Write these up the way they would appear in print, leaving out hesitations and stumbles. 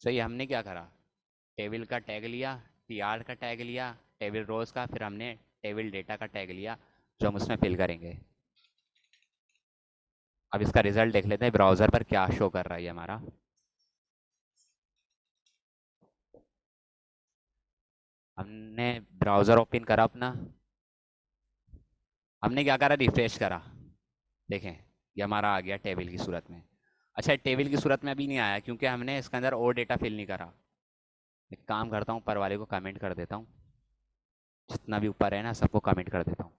सही है, हमने क्या करा, टेबल का टैग लिया, टीआर का टैग लिया, टेबल रोज का, फिर हमने टेबल डेटा का टैग लिया जो हम उसमें फिल करेंगे। अब इसका रिजल्ट देख लेते हैं ब्राउज़र पर क्या शो कर रहा है ये हमारा। हमने ब्राउज़र ओपन करा अपना, हमने क्या करा, रिफ्रेश करा, देखें ये हमारा आ गया टेबल की सूरत में। अच्छा, टेबल की सूरत में अभी नहीं आया क्योंकि हमने इसके अंदर और डेटा फिल नहीं करा। एक काम करता हूँ, ऊपर वाले को कमेंट कर देता हूँ, जितना भी ऊपर है ना सबको कमेंट कर देता हूँ।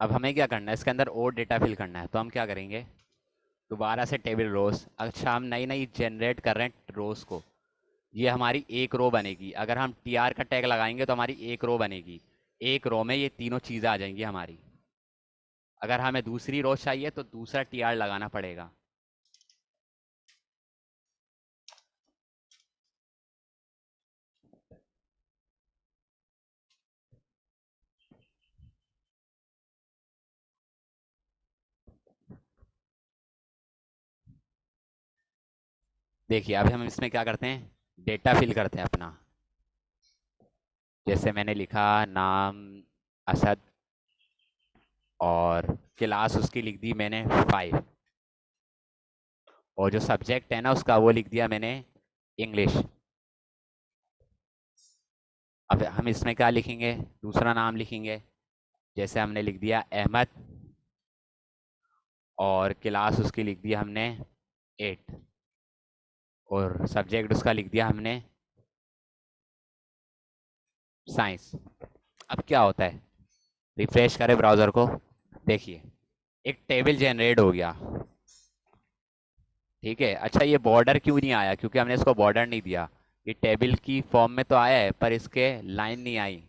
अब हमें क्या करना है, इसके अंदर और डेटा फिल करना है, तो हम क्या करेंगे, दोबारा से टेबल रोज। अच्छा, हम नई नई जनरेट कर रहे हैं रोज को, ये हमारी एक रो बनेगी। अगर हम टीआर का टैग लगाएंगे तो हमारी एक रो बनेगी, एक रो में ये तीनों चीज़ें आ जाएंगी हमारी। अगर हमें दूसरी रो चाहिए तो दूसरा टीआर लगाना पड़ेगा। देखिए अभी हम इसमें क्या करते हैं, डेटा फिल करते हैं अपना। जैसे मैंने लिखा नाम असद, और क्लास उसकी लिख दी मैंने 5, और जो सब्जेक्ट है ना उसका वो लिख दिया मैंने इंग्लिश। अब हम इसमें क्या लिखेंगे, दूसरा नाम लिखेंगे, जैसे हमने लिख दिया अहमद, और क्लास उसकी लिख दिया हमने 8, और सब्जेक्ट उसका लिख दिया हमने साइंस। अब क्या होता है, रिफ्रेश करें ब्राउज़र को, देखिए एक टेबल जनरेट हो गया। ठीक है, अच्छा ये बॉर्डर क्यों नहीं आया, क्योंकि हमने इसको बॉर्डर नहीं दिया। ये टेबल की फॉर्म में तो आया है पर इसके लाइन नहीं आई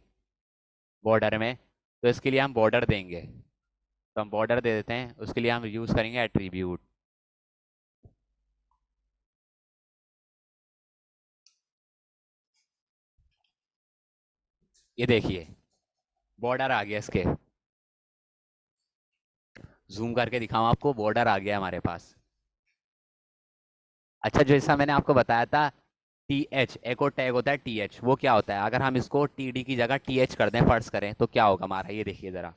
बॉर्डर में, तो इसके लिए हम बॉर्डर देंगे। तो हम बॉर्डर दे देते हैं, उसके लिए हम यूज़ करेंगे एट्रीब्यूट। ये देखिए बॉर्डर आ गया इसके, जूम करके दिखाऊं आपको, बॉर्डर आ गया हमारे पास। अच्छा, जैसा मैंने आपको बताया था, टी एच एको टैग होता है, टी एच वो क्या होता है, अगर हम इसको टी डी की जगह टी एच कर दें, फर्ज करें, तो क्या होगा हमारा, ये देखिए ज़रा।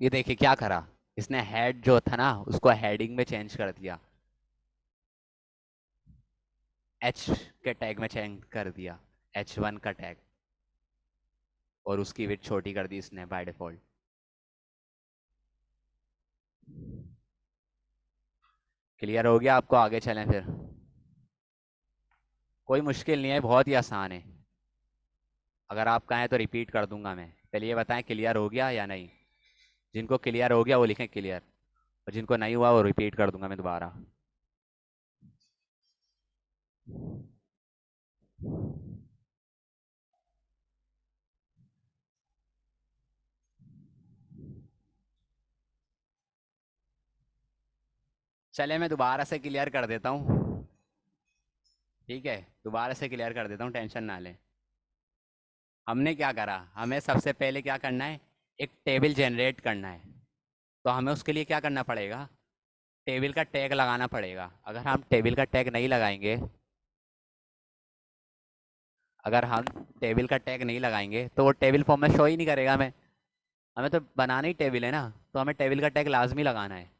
ये देखिए क्या करा, इसने हेड जो था ना उसको हेडिंग में चेंज कर दिया, एच के टैग में चेंज कर दिया, H1 का टैग, और उसकी विड्थ छोटी कर दी इसने बाय डिफॉल्ट। क्लियर हो गया आपको, आगे चलें फिर। कोई मुश्किल नहीं है, बहुत ही आसान है। अगर आप कहें तो रिपीट कर दूंगा मैं, पहले ये बताएं क्लियर हो गया या नहीं। जिनको क्लियर हो गया वो लिखें क्लियर, और जिनको नहीं हुआ वो रिपीट कर दूंगा मैं दोबारा। चले मैं दोबारा से क्लियर कर देता हूँ। ठीक है, दोबारा से क्लियर कर देता हूँ, टेंशन ना लें। हमने क्या करा, हमें सबसे पहले क्या करना है, एक टेबल जनरेट करना है। तो हमें उसके लिए क्या करना पड़ेगा, टेबल का टैग लगाना पड़ेगा। अगर हम टेबल का टैग नहीं लगाएंगे, अगर हम टेबल का टैग नहीं लगाएंगे तो वो टेबल फॉर्म में शो ही नहीं करेगा हमें। हमें तो बनाना ही टेबल है ना, तो हमें टेबल का टैग लाजमी लगाना है।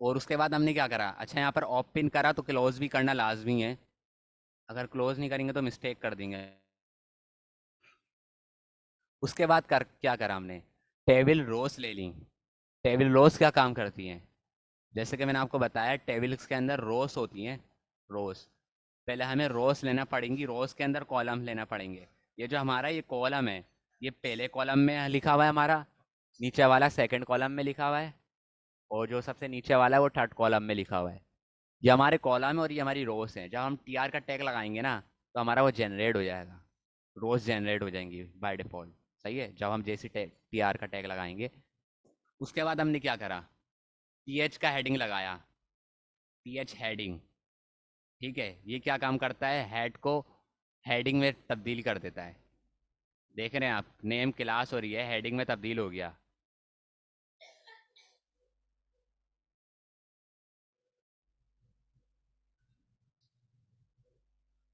और उसके बाद हमने क्या करा, अच्छा यहाँ पर ओपन करा तो क्लोज भी करना लाजमी है। अगर क्लोज नहीं करेंगे तो मिस्टेक कर देंगे। उसके बाद क्या करा हमने, टेबल रोस ले ली। टेबल रोस क्या काम करती हैं, जैसे कि मैंने आपको बताया टेबल्स के अंदर रोस होती हैं। रोस, पहले हमें रोस लेना पड़ेंगी, रोस के अंदर कॉलम लेना पड़ेंगे। ये जो हमारा ये कॉलम है, ये पहले कॉलम में लिखा हुआ है हमारा, नीचे वाला सेकंड कॉलम में लिखा हुआ है, और जो सबसे नीचे वाला है वो थर्ड कॉलम में लिखा हुआ है। ये हमारे कॉलम है और ये हमारी रोस है। जब हम टी आर का टैग लगाएंगे ना, तो हमारा वो जनरेट हो जाएगा, रोज जनरेट हो जाएंगी बाय डिफ़ॉल्ट। सही है, जब हम जैसे टी आर का टैग लगाएंगे। उसके बाद हमने क्या करा, टी एच का हेडिंग लगाया, टी एच हेडिंग। ठीक है, ये क्या काम करता है, हेड को हेडिंग में तब्दील कर देता है। देख रहे हैं आप, नेम क्लास और ये हेडिंग में तब्दील हो गया।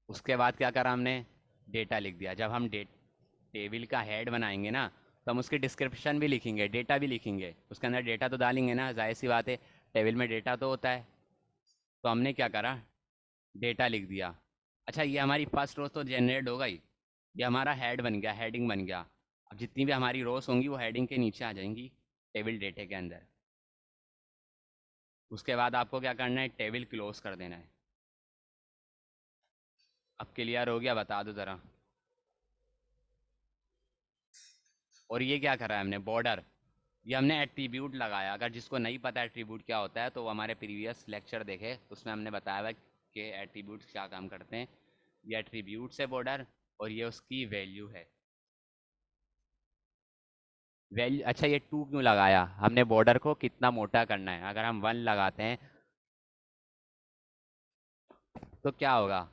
उसके बाद क्या करा हमने, डेटा लिख दिया। जब हम टेबल का हेड बनाएंगे ना, तो हम उसकी डिस्क्रिप्शन भी लिखेंगे, डेटा भी लिखेंगे, उसके अंदर डेटा तो डालेंगे ना, जाहिर सी बात है, टेबल में डेटा तो होता है। तो हमने क्या करा, डेटा लिख दिया। अच्छा, ये हमारी फर्स्ट रोज तो जनरेट हो गई, ये हमारा हेड बन गया, हेडिंग बन गया। अब जितनी भी हमारी रोज होंगी वो हेडिंग के नीचे आ जाएंगी, टेबल डेटे के अंदर। उसके बाद आपको क्या करना है, टेबल क्लोज कर देना है। अब क्लियर हो गया, बता दो ज़रा। और ये क्या करा है हमने, बॉर्डर, ये हमने एट्रीब्यूट लगाया। अगर जिसको नहीं पता एट्रीब्यूट क्या होता है, तो वो हमारे प्रीवियस लेक्चर देखे, उसमें हमने बताया हुआ है कि एट्रीब्यूट्स क्या काम करते हैं। ये एट्रीब्यूट्स है बॉर्डर, और ये उसकी वैल्यू है। वैल्यू, अच्छा ये टू क्यों लगाया हमने, बॉर्डर को कितना मोटा करना है। अगर हम वन लगाते हैं तो क्या होगा,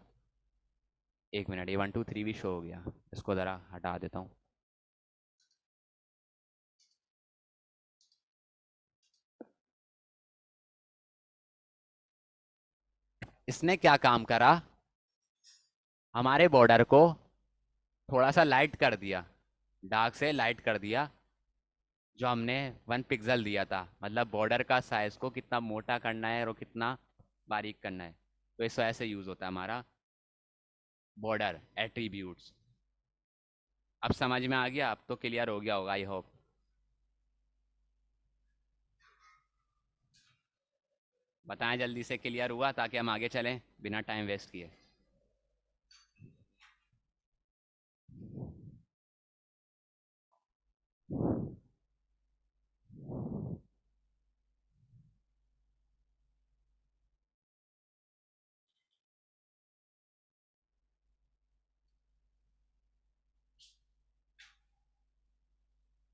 एक मिनट, ये वन टू थ्री भी शो हो गया, इसको ज़रा हटा देता हूँ। इसने क्या काम करा, हमारे बॉर्डर को थोड़ा सा लाइट कर दिया, डार्क से लाइट कर दिया। जो हमने 1 पिक्सल दिया था, मतलब बॉर्डर का साइज को कितना मोटा करना है और कितना बारीक करना है, तो इस वजह से यूज़ होता है हमारा बॉर्डर एट्रीब्यूट्स। अब समझ में आ गया, अब तो क्लियर हो गया होगा आई होप। बताएं जल्दी से, क्लियर हुआ, ताकि हम आगे चलें बिना टाइम वेस्ट किए।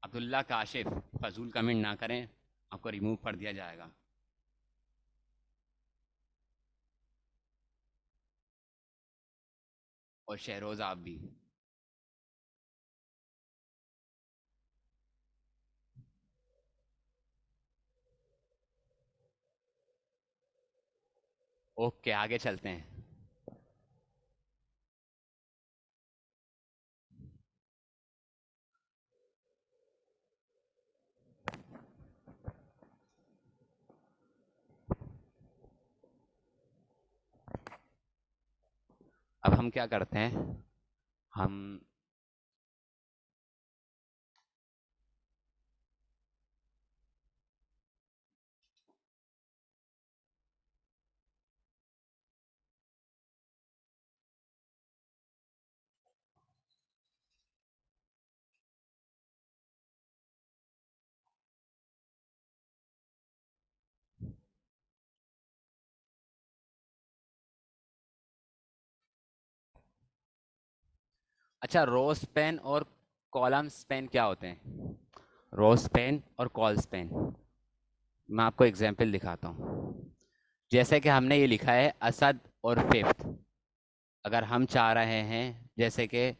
अब्दुल्ला काशिफ, फजूल कमेंट ना करें, आपको रिमूव कर दिया जाएगा। और शहरोज आप भी। ओके, आगे चलते हैं। अब हम क्या करते हैं, हम, अच्छा रो स्पेन और कॉलम स्पेन क्या होते हैं, रो स्पेन और कॉल स्पेन, मैं आपको एग्जांपल दिखाता हूँ। जैसे कि हमने ये लिखा है असद और फिफ्थ, अगर हम चाह रहे हैं, जैसे कि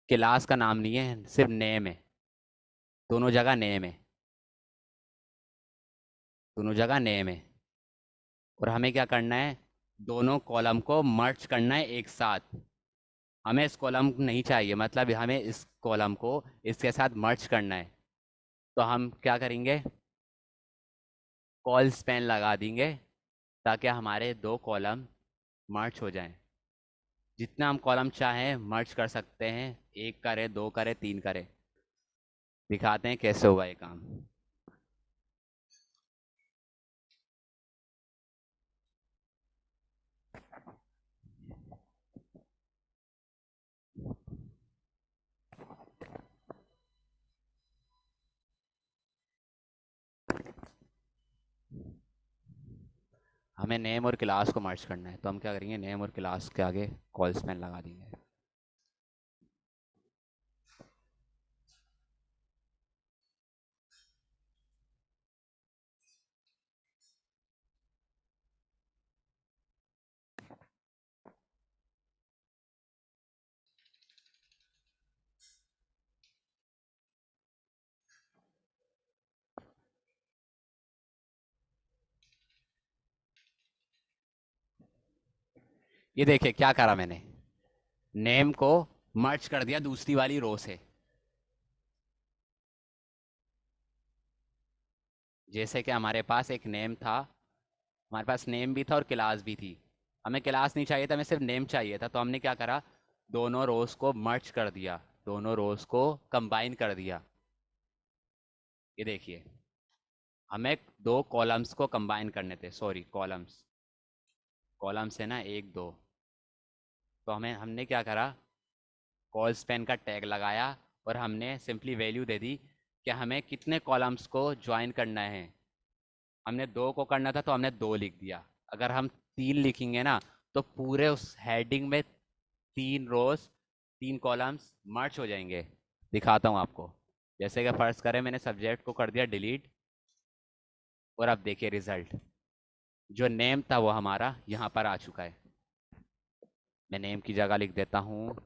क्लास का नाम नहीं है, सिर्फ नेम है, दोनों जगह नेम है, दोनों जगह नेम है, और हमें क्या करना है, दोनों कॉलम को मर्ज करना है एक साथ। हमें इस कॉलम नहीं चाहिए, मतलब हमें इस कॉलम को इसके साथ मर्ज करना है। तो हम क्या करेंगे, कॉल स्पेन लगा देंगे, ताकि हमारे दो कॉलम मर्ज हो जाएं। जितना हम कॉलम चाहें मर्ज कर सकते हैं, एक करे, दो करे, तीन करे। दिखाते हैं कैसे होगा ये काम। हमें नेम और क्लास को मर्ज करना है, तो हम क्या करेंगे, नेम और क्लास के आगे कॉल स्पैन लगा देंगे। ये देखिए क्या करा मैंने, नेम को मर्ज कर दिया दूसरी वाली रो से। जैसे कि हमारे पास एक नेम था, हमारे पास नेम भी था और क्लास भी थी। हमें क्लास नहीं चाहिए था, हमें सिर्फ नेम चाहिए था, तो हमने क्या करा, दोनों रोज को मर्ज कर दिया, दोनों रोज को कंबाइन कर दिया। ये देखिए, हमें दो कॉलम्स को कंबाइन करने थे, सॉरी कॉलम्स, कॉलम्स है ना एक दो। तो हमें हमने क्या करा, कॉल स्पैन का टैग लगाया और हमने सिंपली वैल्यू दे दी कि हमें कितने कॉलम्स को ज्वाइन करना है। हमने दो को करना था तो हमने दो लिख दिया। अगर हम तीन लिखेंगे ना, तो पूरे उस हेडिंग में तीन रोज तीन कॉलम्स मर्ज हो जाएंगे। दिखाता हूँ आपको। जैसे कि फर्ज करें मैंने सब्जेक्ट को कर दिया डिलीट, और अब देखिए रिजल्ट, जो नेम था वो हमारा यहाँ पर आ चुका है। मैं नेम की जगह लिख देता हूँ,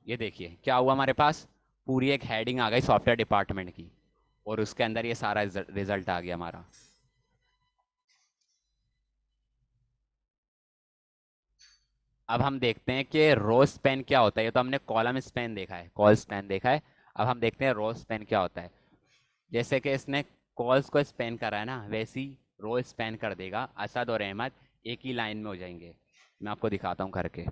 ये देखिए क्या हुआ, हमारे पास पूरी एक हेडिंग आ गई सॉफ्टवेयर डिपार्टमेंट की, और उसके अंदर ये सारा रिजल्ट आ गया हमारा। अब हम देखते हैं कि रो स्पैन क्या होता है। ये तो हमने कॉलम स्पैन देखा है, कॉल स्पैन देखा है। अब हम देखते हैं रो स्पैन क्या होता है। जैसे कि इसने कॉल्स को स्पैन करा है ना, वैसे ही रो स्पैन कर देगा। असद और अहमद एक ही लाइन में हो जाएंगे। मैं आपको दिखाता हूँ करके।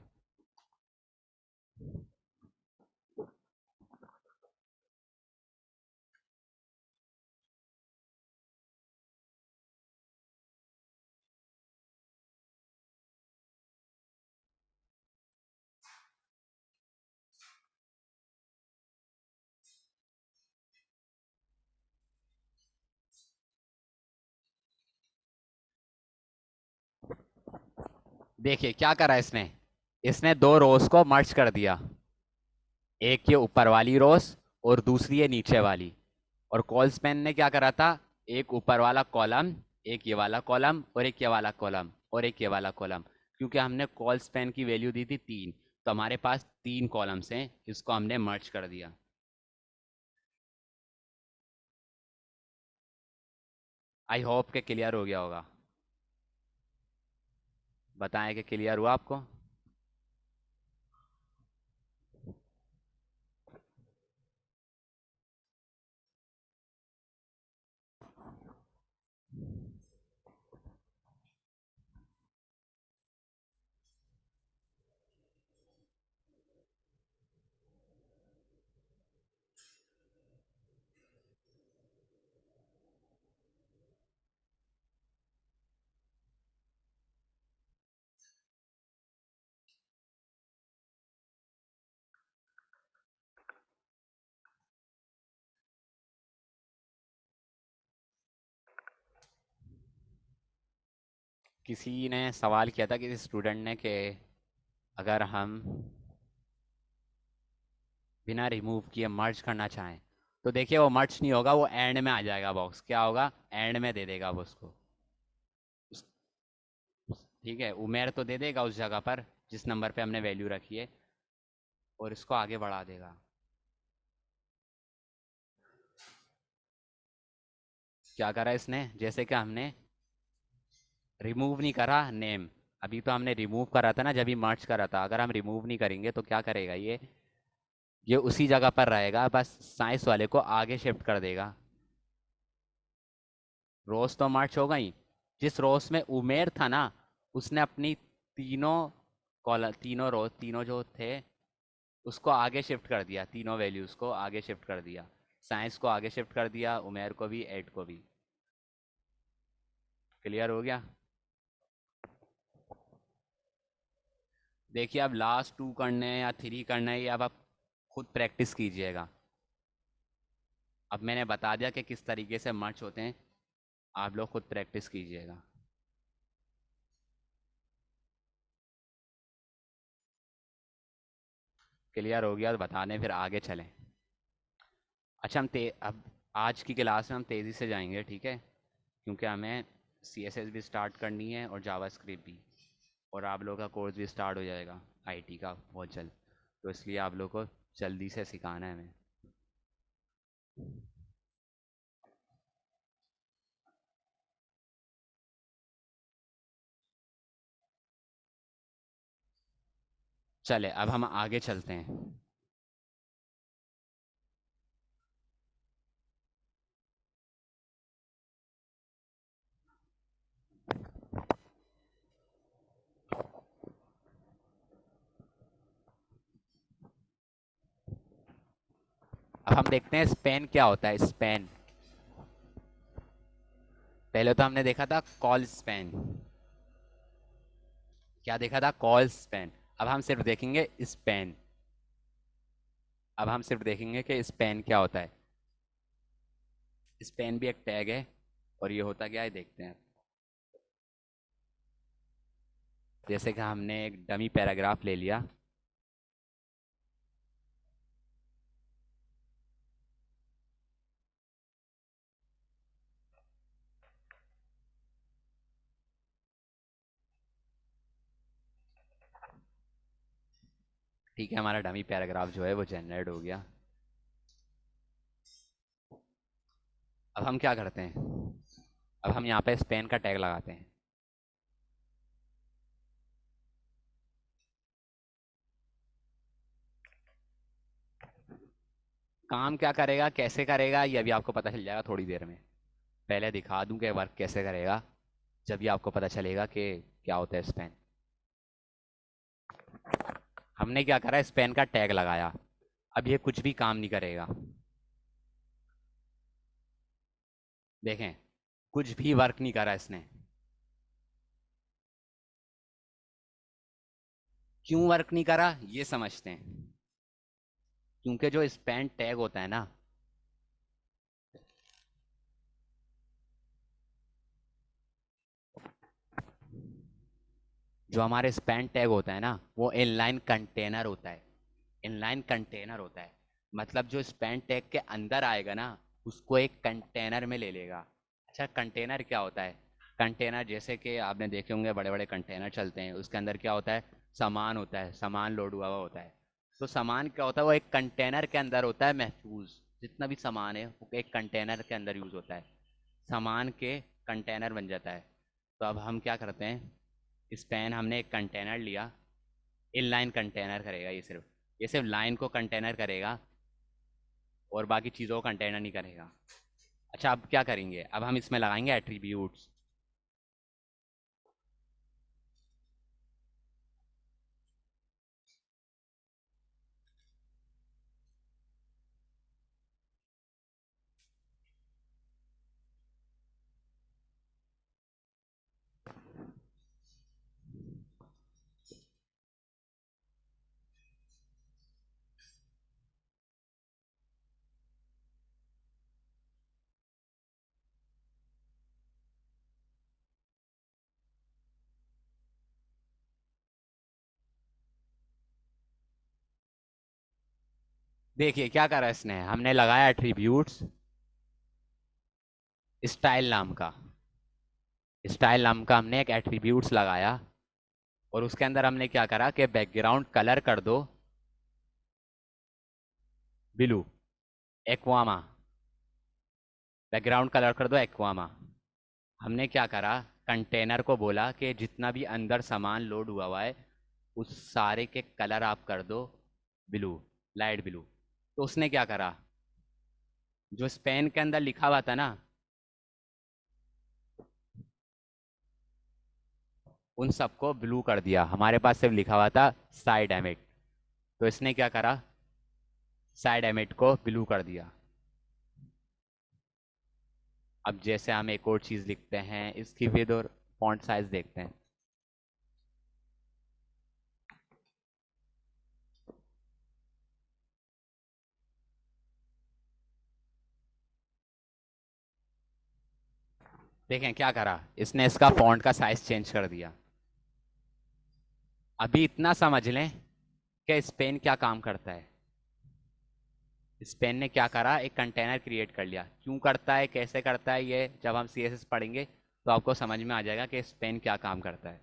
देखिए क्या करा इसने, इसने दो रोज को मर्ज कर दिया, एक ये ऊपर वाली रोज और दूसरी ये नीचे वाली। और कॉल स्पैन ने क्या करा था, एक ऊपर वाला कॉलम, एक ये वाला कॉलम, और एक ये वाला कॉलम, और एक ये वाला कॉलम। क्योंकि हमने कॉल स्पैन की वैल्यू दी थी तीन, तो हमारे पास तीन कॉलम्स हैं, इसको हमने मर्ज कर दिया। आई होप के क्लियर हो गया होगा। बताएं कि क्लियर हुआ आपको। किसी ने सवाल किया था, किसी स्टूडेंट ने, कि अगर हम बिना रिमूव किए मर्ज करना चाहें, तो देखिए वो मर्ज नहीं होगा, वो एंड में आ जाएगा बॉक्स। क्या होगा, एंड में दे देगा वो उसको। ठीक है, उमेर तो दे देगा उस जगह पर जिस नंबर पे हमने वैल्यू रखी है, और इसको आगे बढ़ा देगा। क्या करा इसने, जैसे कि हमने रिमूव नहीं करा नेम, अभी तो हमने रिमूव करा था ना जब भी मर्ज करा था। अगर हम रिमूव नहीं करेंगे तो क्या करेगा ये उसी जगह पर रहेगा, बस साइंस वाले को आगे शिफ्ट कर देगा। रोज तो मर्ज हो गई। जिस रोज में उमेर था ना, उसने अपनी तीनों कॉलम, तीनों रो, तीनों जो थे उसको आगे शिफ्ट कर दिया, तीनों वैल्यूज़ को आगे शिफ्ट कर दिया। साइंस को आगे शिफ्ट कर दिया, उमेर को भी, एड को भी। क्लियर हो गया? देखिए अब लास्ट 2 करने हैं या 3 करना है, ये अब आप खुद प्रैक्टिस कीजिएगा। अब मैंने बता दिया कि किस तरीके से मर्ज होते हैं, आप लोग खुद प्रैक्टिस कीजिएगा। क्लियर हो गया तो बता दें, फिर आगे चलें। अच्छा अब आज की क्लास में हम तेज़ी से जाएंगे, ठीक है? क्योंकि हमें CSS भी स्टार्ट करनी है और जावास्क्रिप्ट भी, और आप लोगों का कोर्स भी स्टार्ट हो जाएगा IT का बहुत जल्द, तो इसलिए आप लोगों को जल्दी से सिखाना है हमें। चले अब हम आगे चलते हैं। अब हम देखते हैं स्पैन क्या होता है। स्पैन पहले तो हमने देखा था कॉल स्पैन। क्या देखा था? Call span. अब हम सिर्फ देखेंगे स्पैन। अब हम सिर्फ देखेंगे कि स्पैन क्या होता है। स्पैन भी एक टैग है, और ये होता क्या है देखते हैं। जैसे कि हमने एक डमी पैराग्राफ ले लिया, ठीक है, हमारा डमी पैराग्राफ जो है वो जनरेट हो गया। अब हम क्या करते हैं, अब हम यहाँ पे स्पैन का टैग लगाते हैं। काम क्या करेगा, कैसे करेगा, ये अभी आपको पता चल जाएगा थोड़ी देर में। पहले दिखा दूं कि वर्क कैसे करेगा, जब भी आपको पता चलेगा कि क्या होता है स्पैन। हमने क्या करा, स्पैन का टैग लगाया। अब ये कुछ भी काम नहीं करेगा। देखें, कुछ भी वर्क नहीं करा इसने। क्यों वर्क नहीं करा ये समझते हैं। क्योंकि जो स्पैन टैग होता है ना, जो हमारे स्पैन टैग होता है ना, वो इनलाइन कंटेनर होता है। इनलाइन कंटेनर होता है, मतलब जो स्पैन टैग के अंदर आएगा ना, उसको एक कंटेनर में ले लेगा। अच्छा, कंटेनर क्या होता है? कंटेनर जैसे कि आपने देखे होंगे बड़े बड़े कंटेनर चलते हैं, उसके अंदर क्या होता है, सामान होता है, सामान लोड हुआ हुआ होता है। तो सामान क्या होता है, वो एक कंटेनर के अंदर होता है महफूज। जितना भी सामान है वो एक कंटेनर के अंदर यूज़ होता है, सामान के कंटेनर बन जाता है। तो अब हम क्या करते हैं, स्पैन हमने एक कंटेनर लिया, इनलाइन कंटेनर करेगा ये सिर्फ लाइन को कंटेनर करेगा, और बाकी चीज़ों को कंटेनर नहीं करेगा। अच्छा, अब क्या करेंगे, अब हम इसमें लगाएंगे एट्रीब्यूट्स। देखिए क्या करा इसने, हमने लगाया एट्रीब्यूट्स स्टाइल नाम का। स्टाइल नाम का हमने एक एट्रीब्यूट्स लगाया, और उसके अंदर हमने क्या करा कि बैकग्राउंड कलर कर दो ब्लू, एक्वामा। बैकग्राउंड कलर कर दो एक्वामा। हमने क्या करा, कंटेनर को बोला कि जितना भी अंदर सामान लोड हुआ हुआ है उस सारे के कलर आप कर दो ब्लू, लाइट ब्लू। तो उसने क्या करा, जो स्पेन के अंदर लिखा हुआ था ना, उन सबको ब्लू कर दिया, हमारे पास सिर्फ लिखा हुआ था साइड एमिट। तो इसने क्या करा, साइड एमिट को ब्लू कर दिया। अब जैसे हम एक और चीज़ लिखते हैं, इसकी विड्थ और फॉन्ट साइज देखते हैं। देखें क्या करा इसने, इसका फॉन्ट का साइज चेंज कर दिया। अभी इतना समझ लें कि स्पेन क्या काम करता है। स्पेन ने क्या करा, एक कंटेनर क्रिएट कर लिया। क्यों करता है, कैसे करता है, ये जब हम सीएसएस पढ़ेंगे तो आपको समझ में आ जाएगा कि स्पेन क्या काम करता है।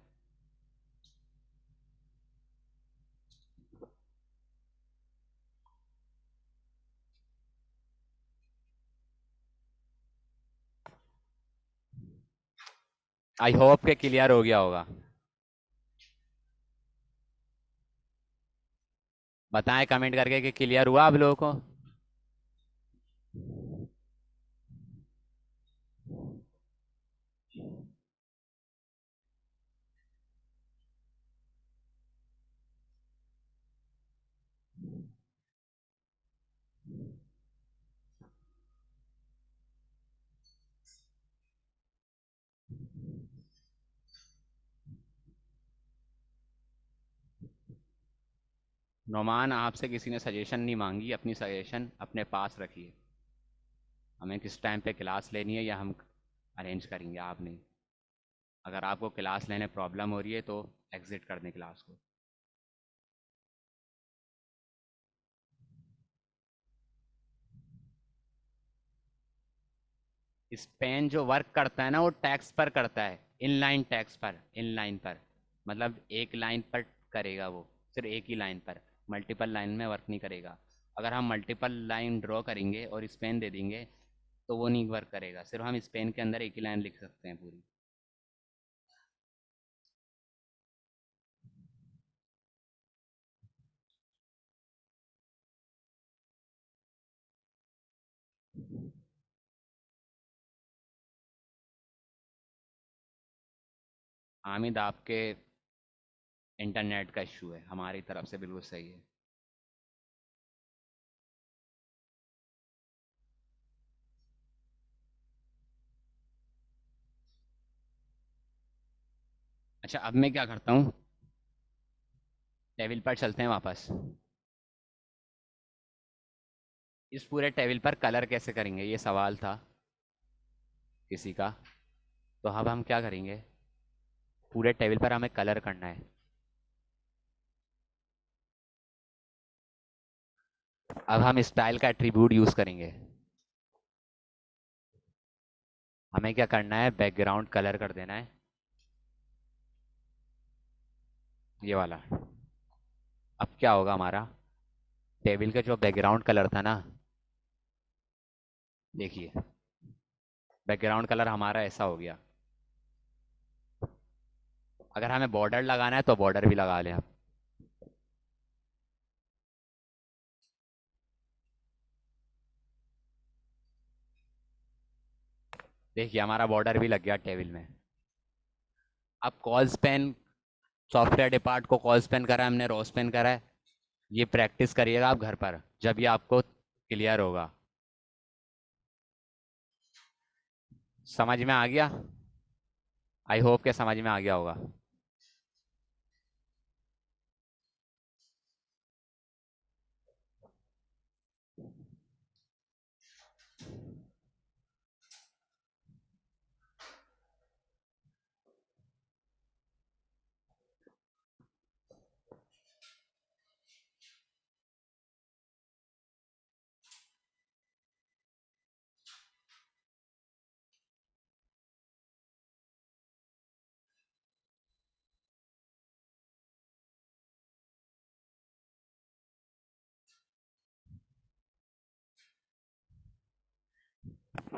आई होप के क्लियर हो गया होगा। बताएं कमेंट करके कि क्लियर हुआ आप लोगों को। नोमान, आपसे किसी ने सजेशन नहीं मांगी, अपनी सजेशन अपने पास रखिए। हमें किस टाइम पे क्लास लेनी है या हम अरेंज करेंगे, आप नहीं। अगर आपको क्लास लेने प्रॉब्लम हो रही है तो एग्जिट कर दें क्लास को। स्पेन जो वर्क करता है ना, वो टैक्स पर करता है, इनलाइन टैक्स पर, इनलाइन पर। मतलब एक लाइन पर करेगा वो, सिर्फ एक ही लाइन पर, मल्टीपल लाइन में वर्क नहीं करेगा। अगर हम मल्टीपल लाइन ड्रॉ करेंगे और स्पेन दे देंगे तो वो नहीं वर्क करेगा, सिर्फ हम स्पेन के अंदर एक ही लाइन लिख सकते हैं पूरी। हामिद, आपके इंटरनेट का इशू है, हमारी तरफ से बिल्कुल सही है। अच्छा, अब मैं क्या करता हूँ, टेबल पर चलते हैं वापस। इस पूरे टेबल पर कलर कैसे करेंगे, ये सवाल था किसी का। तो अब हम क्या करेंगे, पूरे टेबल पर हमें कलर करना है। अब हम स्टाइल का एट्रीब्यूट यूज़ करेंगे। हमें क्या करना है, बैकग्राउंड कलर कर देना है, ये वाला। अब क्या होगा हमारा, टेबल का जो बैकग्राउंड कलर था ना, देखिए बैकग्राउंड कलर हमारा ऐसा हो गया। अगर हमें बॉर्डर लगाना है तो बॉर्डर भी लगा लें आप। देखिए हमारा बॉर्डर भी लग गया टेबल में। अब कॉल्स पेन, सॉफ्टवेयर डिपार्ट को कॉल्स पेन करा है हमने, रोज पेन करा है। ये प्रैक्टिस करिएगा आप घर पर, जब ये आपको क्लियर होगा। समझ में आ गया, आई होप के समझ में आ गया होगा।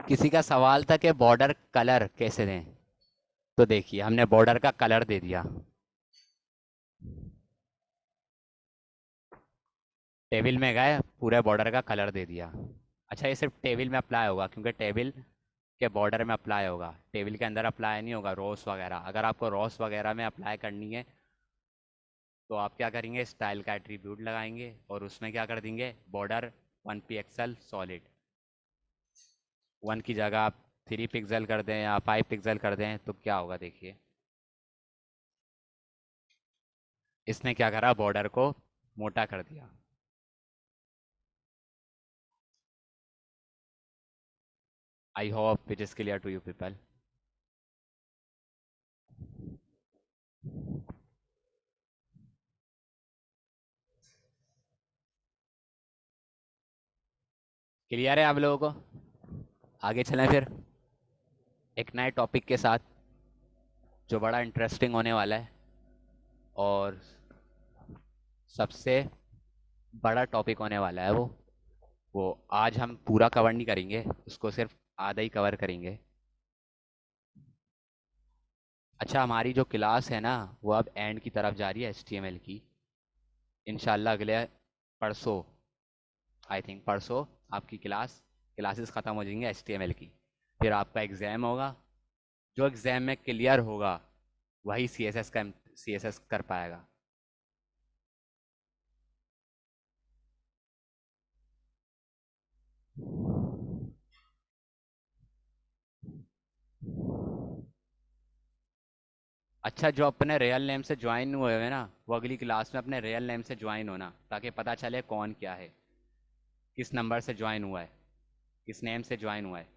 किसी का सवाल था कि बॉर्डर कलर कैसे दें। तो देखिए हमने बॉर्डर का कलर दे दिया, टेबल में गए पूरे बॉर्डर का कलर दे दिया। अच्छा, ये सिर्फ टेबल में अप्लाई होगा क्योंकि टेबल के बॉर्डर में अप्लाई होगा, टेबल के अंदर अप्लाई नहीं होगा रोस वगैरह। अगर आपको रोस वगैरह में अप्लाई करनी है तो आप क्या करेंगे, स्टाइल का एट्रीब्यूट लगाएंगे और उसमें क्या कर देंगे, बॉर्डर 1 पिक्सल सॉलिड। 1 की जगह आप 3 पिक्सल कर दें या 5 पिक्सल कर दें तो क्या होगा देखिए, इसने क्या करा, बॉर्डर को मोटा कर दिया। I hope it is clear to you people. Clear है आप लोगों को? आगे चलें फिर एक नए टॉपिक के साथ जो बड़ा इंटरेस्टिंग होने वाला है, और सबसे बड़ा टॉपिक होने वाला है वो आज हम पूरा कवर नहीं करेंगे, उसको सिर्फ आधा ही कवर करेंगे। अच्छा, हमारी जो क्लास है ना वो अब एंड की तरफ जा रही है HTML की। इंशाल्लाह अगले परसों, आई थिंक परसों आपकी क्लासेस ख़त्म हो जाएंगी HTML की। फिर आपका एग्ज़ाम होगा, जो एग्ज़ाम में क्लियर होगा वही CSS कर पाएगा। अच्छा, जो अपने रियल नेम से ज्वाइन हुए हुए ना वो अगली क्लास में अपने रियल नेम से ज्वाइन होना, ताकि पता चले कौन क्या है, किस नंबर से ज्वाइन हुआ है, किस नेम से ज्वाइन हुआ है,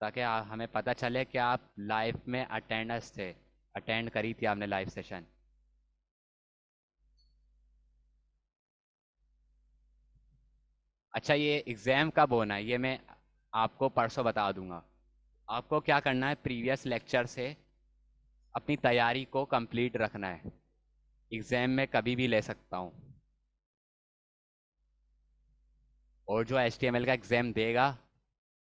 ताकि हमें पता चले कि आप लाइव में अटेंडेंस थे, अटेंड करी थी आपने लाइव सेशन। अच्छा, ये एग्ज़ाम कब होना है ये मैं आपको परसों बता दूंगा। आपको क्या करना है, प्रीवियस लेक्चर से अपनी तैयारी को कंप्लीट रखना है। एग्ज़ाम में कभी भी ले सकता हूँ। और जो HTML का एग्ज़ाम देगा,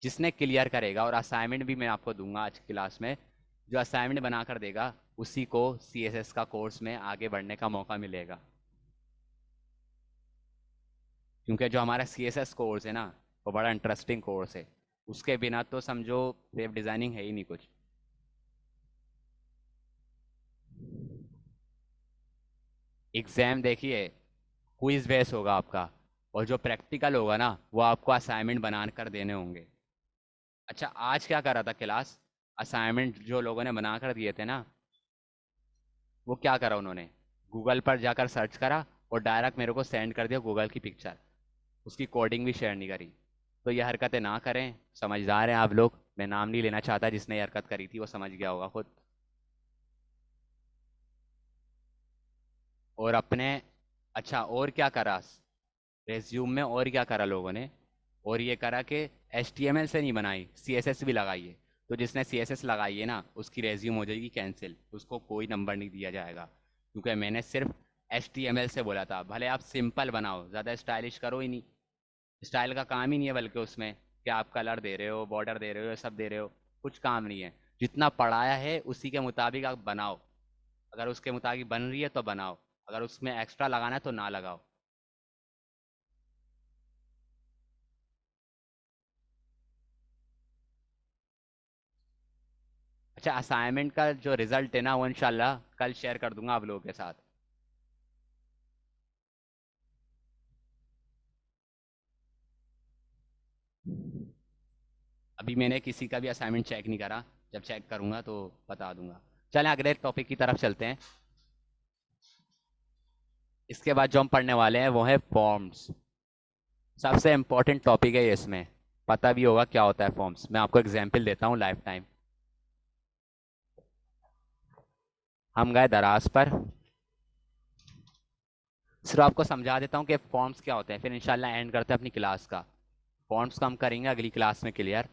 जिसने क्लियर करेगा, और असाइनमेंट भी मैं आपको दूंगा आज क्लास में, जो असाइनमेंट बना कर देगा उसी को CSS का कोर्स में आगे बढ़ने का मौका मिलेगा। क्योंकि जो हमारा CSS कोर्स है ना वो बड़ा इंटरेस्टिंग कोर्स है, उसके बिना तो समझो वेब डिज़ाइनिंग है ही नहीं कुछ। एग्ज़ाम देखिए क्विज बेस होगा आपका, और जो प्रैक्टिकल होगा ना वो आपको असाइनमेंट बना कर देने होंगे। अच्छा, आज क्या कर रहा था क्लास, असाइनमेंट जो लोगों ने बना कर दिए थे ना, वो क्या करा उन्होंने, गूगल पर जाकर सर्च करा और डायरेक्ट मेरे को सेंड कर दिया गूगल की पिक्चर, उसकी कोडिंग भी शेयर नहीं करी। तो ये हरकतें ना करें, समझदार हैं आप लोग, मैं नाम नहीं लेना चाहता, जिसने ये हरकत करी थी वो समझ गया होगा खुद। और अपने, अच्छा और क्या करा रेज्यूम में, और क्या करा लोगों ने, और ये करा कि HTML से नहीं बनाई, CSS भी लगाई है। तो जिसने CSS लगाई है ना उसकी रेज्यूम हो जाएगी कैंसिल, उसको कोई नंबर नहीं दिया जाएगा, क्योंकि मैंने सिर्फ HTML से बोला था। भले आप सिंपल बनाओ, ज़्यादा स्टाइलिश करो ही नहीं, स्टाइल का काम ही नहीं है बल्कि उसमें कि आप कलर दे रहे हो, बॉर्डर दे रहे हो, ये सब दे रहे हो, कुछ काम नहीं है। जितना पढ़ाया है उसी के मुताबिक आप बनाओ, अगर उसके मुताबिक बन रही है तो बनाओ, अगर उसमें एक्स्ट्रा लगाना है तो ना लगाओ। अच्छा, असाइनमेंट का जो रिजल्ट है ना वो इंशाल्लाह कल शेयर कर दूंगा आप लोगों के साथ। अभी मैंने किसी का भी असाइनमेंट चेक नहीं करा, जब चेक करूंगा तो बता दूंगा। चलें अगले टॉपिक की तरफ चलते हैं। इसके बाद जो हम पढ़ने वाले हैं वो है फॉर्म्स। सबसे इम्पोर्टेंट टॉपिक है ये, इसमें पता भी होगा क्या होता है फॉर्म्स। मैं आपको एग्जांपल देता हूँ लाइफ टाइम। हम गए दराज पर, सिर्फ आपको समझा देता हूँ कि फॉर्म्स क्या होते हैं, फिर इंशाल्लाह एंड करते हैं अपनी क्लास का। फॉर्म्स का हम करेंगे अगली क्लास में क्लियर।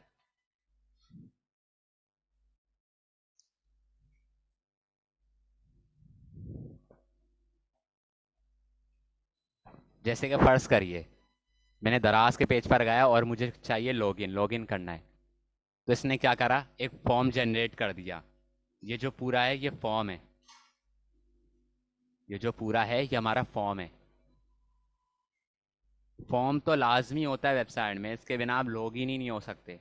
जैसे कि फर्ज करिए मैंने दराज के पेज पर गया और मुझे चाहिए लॉगिन लॉगिन करना है। तो इसने क्या करा, एक फॉर्म जनरेट कर दिया। ये जो पूरा है ये फॉर्म है, ये जो पूरा है ये हमारा फॉर्म है। फॉर्म तो लाजमी होता है वेबसाइट में, इसके बिना आप लॉगिन ही नहीं हो सकते।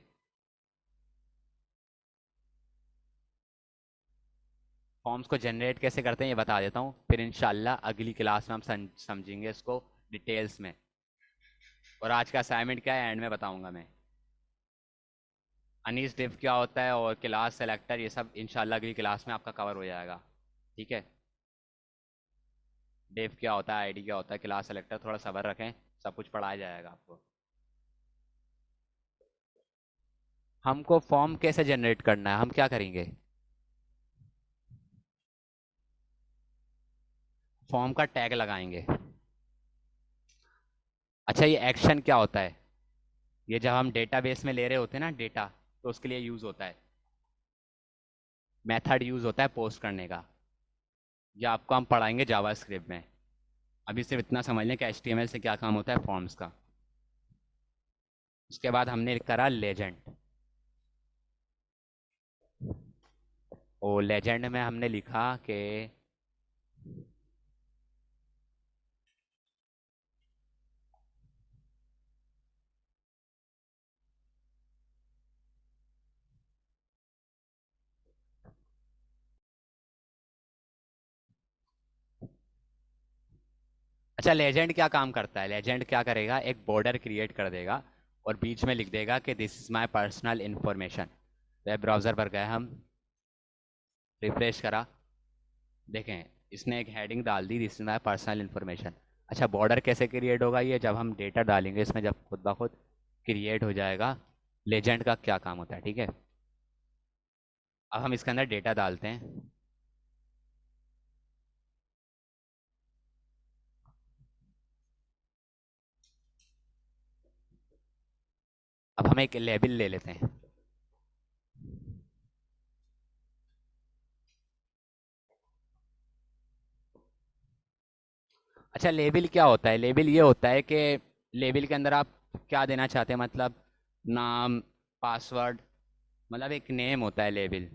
फॉर्म्स को जनरेट कैसे करते हैं ये बता देता हूँ, फिर इंशाल्लाह अगली क्लास में हम समझेंगे इसको डिटेल्स में। और आज का असाइनमेंट क्या है एंड में बताऊंगा मैं। अनीस डिव क्या होता है और क्लास सेलेक्टर, ये सब इंशाल्लाह अगली क्लास में आपका कवर हो जाएगा। ठीक है, डिव क्या होता है, आईडी क्या होता है, क्लास सेलेक्टर, थोड़ा सब्र रखें, सब कुछ पढ़ाया जाएगा आपको। हमको फॉर्म कैसे जनरेट करना है, हम क्या करेंगे, फॉर्म का टैग लगाएंगे। अच्छा, ये एक्शन क्या होता है, ये जब हम डेटाबेस में ले रहे होते हैं ना डेटा, तो उसके लिए यूज़ होता है। मेथड यूज़ होता है पोस्ट करने का, ये आपको हम पढ़ाएंगे जावास्क्रिप्ट में। अभी सिर्फ इतना समझ लें कि एचटीएमएल से क्या काम होता है फॉर्म्स का। उसके बाद हमने करा लेजेंड, और लेजेंड में हमने लिखा कि अच्छा, लेजेंड क्या काम करता है, लेजेंड क्या करेगा, एक बॉर्डर क्रिएट कर देगा और बीच में लिख देगा कि this is my personal information. Web browser पर गए हम, रिफ्रेश करा, देखें इसने एक हेडिंग डाल दी, this is my personal information. अच्छा, बॉर्डर कैसे क्रिएट होगा, ये जब हम डेटा डालेंगे इसमें, जब खुद ब खुद क्रिएट हो जाएगा। लेजेंड का क्या काम होता है, ठीक है। अब हम इसके अंदर डेटा डालते हैं। अब हम एक लेबल ले लेते हैं। अच्छा, लेबल क्या होता है, लेबल ये होता है कि लेबल के अंदर आप क्या देना चाहते हैं, मतलब नाम, पासवर्ड, मतलब एक नेम होता है लेबल।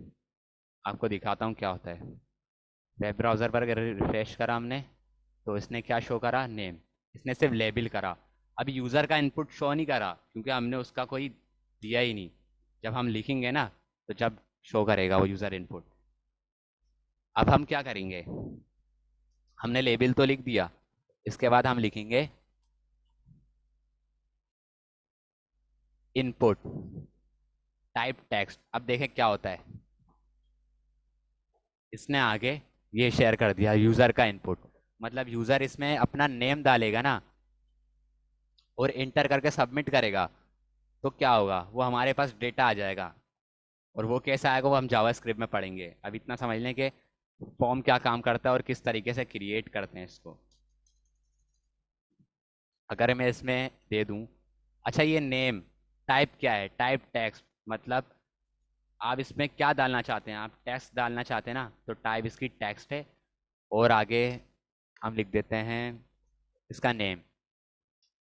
आपको दिखाता हूँ क्या होता है। वेब ब्राउज़र पर अगर रिफ्रेश करा हमने, तो इसने क्या शो करा, नेम। इसने सिर्फ लेबल करा, अभी यूज़र का इनपुट शो नहीं करा क्योंकि हमने उसका कोई दिया ही नहीं। जब हम लिखेंगे ना, तो जब शो करेगा वो यूज़र इनपुट। अब हम क्या करेंगे, हमने लेबल तो लिख दिया, इसके बाद हम लिखेंगे इनपुट टाइप टेक्स्ट। अब देखें क्या होता है, इसने आगे ये शेयर कर दिया यूज़र का इनपुट, मतलब यूज़र इसमें अपना नेम डालेगा ना और इंटर करके सबमिट करेगा, तो क्या होगा, वो हमारे पास डेटा आ जाएगा। और वो कैसे आएगा वो हम जावास्क्रिप्ट में पढ़ेंगे। अब इतना समझ लें कि फॉर्म क्या काम करता है और किस तरीके से क्रिएट करते हैं इसको। अगर मैं इसमें दे दूं, अच्छा ये नेम टाइप क्या है, टाइप टेक्स्ट, मतलब आप इसमें क्या डालना चाहते हैं, आप टेक्स्ट डालना चाहते हैं ना, तो टाइप इसकी टेक्स्ट है। और आगे हम लिख देते हैं इसका नेम,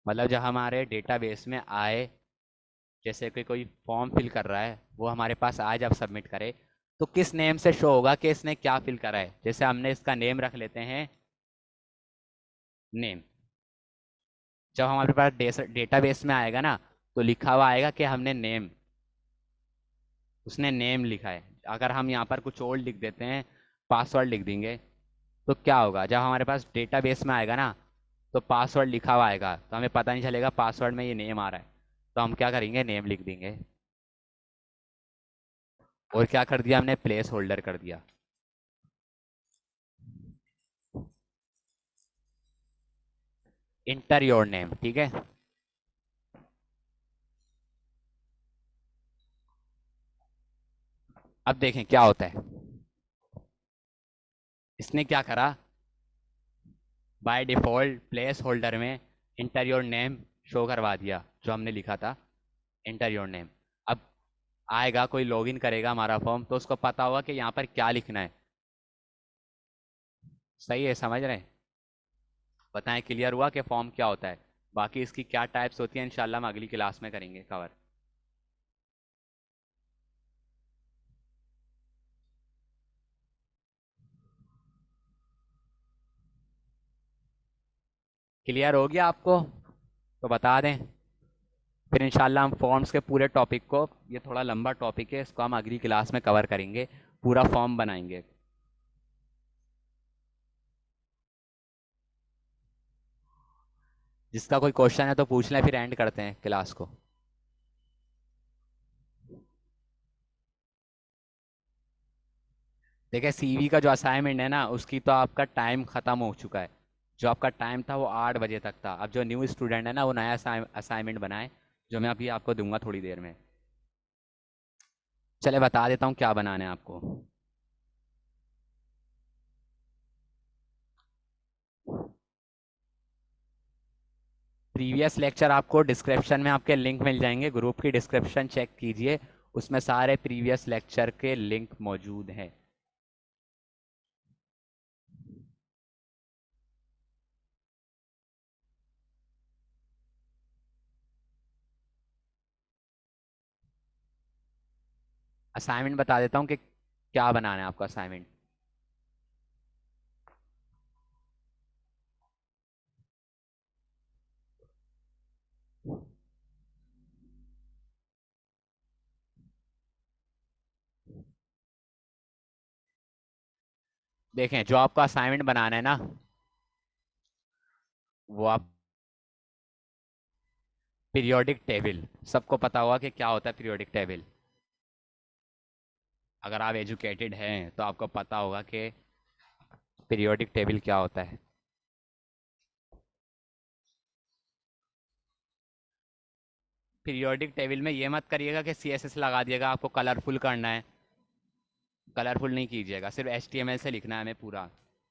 मतलब जब हमारे डेटाबेस में आए, जैसे कि कोई फॉर्म फिल कर रहा है वो हमारे पास आए, जब सबमिट करे तो किस नेम से शो होगा कि इसने क्या फिल करा है। जैसे हमने इसका नेम रख लेते हैं नेम, जब हमारे पास डेटाबेस में आएगा ना, तो लिखा हुआ आएगा कि हमने नेम, उसने नेम लिखा है। अगर हम यहाँ पर कुछ और लिख देते हैं, पासवर्ड लिख देंगे, तो क्या होगा, जब हमारे पास डेटाबेस में आएगा ना, तो पासवर्ड लिखा हुआ आएगा, तो हमें पता नहीं चलेगा पासवर्ड में ये नेम आ रहा है। तो हम क्या करेंगे, नेम लिख देंगे। और क्या कर दिया हमने, प्लेस होल्डर कर दिया। इंटर योर नेम, ठीक है। अब देखें क्या होता है, इसने क्या करा, बाय डिफ़ॉल्ट प्लेस होल्डर में इंटर योर नेम शो करवा दिया जो हमने लिखा था, इंटर योर नेम। अब आएगा कोई लॉगिन करेगा हमारा फॉर्म, तो उसको पता होगा कि यहाँ पर क्या लिखना है। सही है, समझ रहे हैं। बताएं, क्लियर हुआ कि फॉर्म क्या होता है। बाकी इसकी क्या टाइप्स होती हैं इंशाल्लाह हम अगली क्लास में करेंगे कवर। क्लियर हो गया आपको, तो बता दें, फिर इंशाल्लाह हम फॉर्म्स के पूरे टॉपिक को, ये थोड़ा लंबा टॉपिक है, इसको हम अगली क्लास में कवर करेंगे, पूरा फॉर्म बनाएंगे। जिसका कोई क्वेश्चन है तो पूछ लें, फिर एंड करते हैं क्लास को। देखिए सीवी का जो असाइनमेंट है ना, उसकी तो आपका टाइम ख़त्म हो चुका है। जो आपका टाइम था वो 8 बजे तक था। अब जो न्यू स्टूडेंट है ना, वो नया असाइनमेंट बनाए, जो मैं अभी आपको दूंगा थोड़ी देर में। चले बता देता हूँ क्या बनाना है आपको। प्रीवियस लेक्चर आपको डिस्क्रिप्शन में आपके लिंक मिल जाएंगे, ग्रुप की डिस्क्रिप्शन चेक कीजिए, उसमें सारे प्रीवियस लेक्चर के लिंक मौजूद हैं। असाइनमेंट बता देता हूँ कि क्या बनाना है आपको असाइनमेंट। देखें, जो आपका असाइनमेंट बनाना है ना, वो आप पीरियोडिक टेबल, सबको पता होगा कि क्या होता है पीरियोडिक टेबल। अगर आप एजुकेटेड हैं तो आपको पता होगा कि पीरियोडिक टेबल क्या होता है। पीरियोडिक टेबल में ये मत करिएगा कि सीएसएस लगा दिएगा, आपको कलरफुल करना है। कलरफुल नहीं कीजिएगा, सिर्फ एचटीएमएल से लिखना है हमें पूरा।